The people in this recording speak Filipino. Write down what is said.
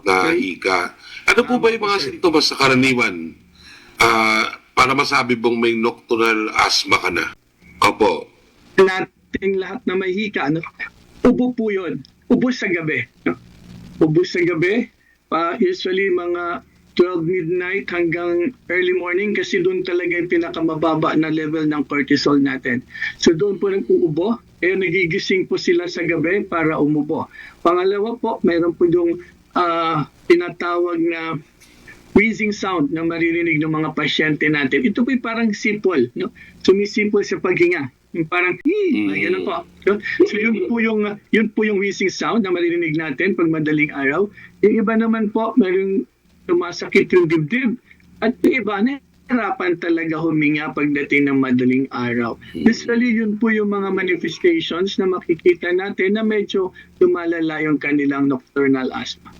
na hika. Ano po ba yung mga sintomas sa karaniwan para masabi bang may nocturnal asthma ka na? Opo. Nating lahat na may hika, ano? Ubo po yun. Ubo sa gabi. No? Ubo sa gabi, usually mga 12 midnight hanggang early morning kasi doon talaga yung pinakamababa na level ng cortisol natin. So doon po nag-uubo, nagigising po sila sa gabi para umubo. Pangalawa po, mayroon po yung tinatawag na wheezing sound na maririnig ng mga pasyente natin. Ito po parang simple, no? Sumisimple sa paghinga. Yung parang, ganun po. So yun po yung wheezing sound na maririnig natin pag madaling araw. Yung iba naman po, mayroong tumasakit yung dibdib. At yung iba, nahirapan talaga huminga pagdating ng madaling araw. Usually, yun po yung mga manifestations na makikita natin na medyo lumalala yung kanilang nocturnal asthma.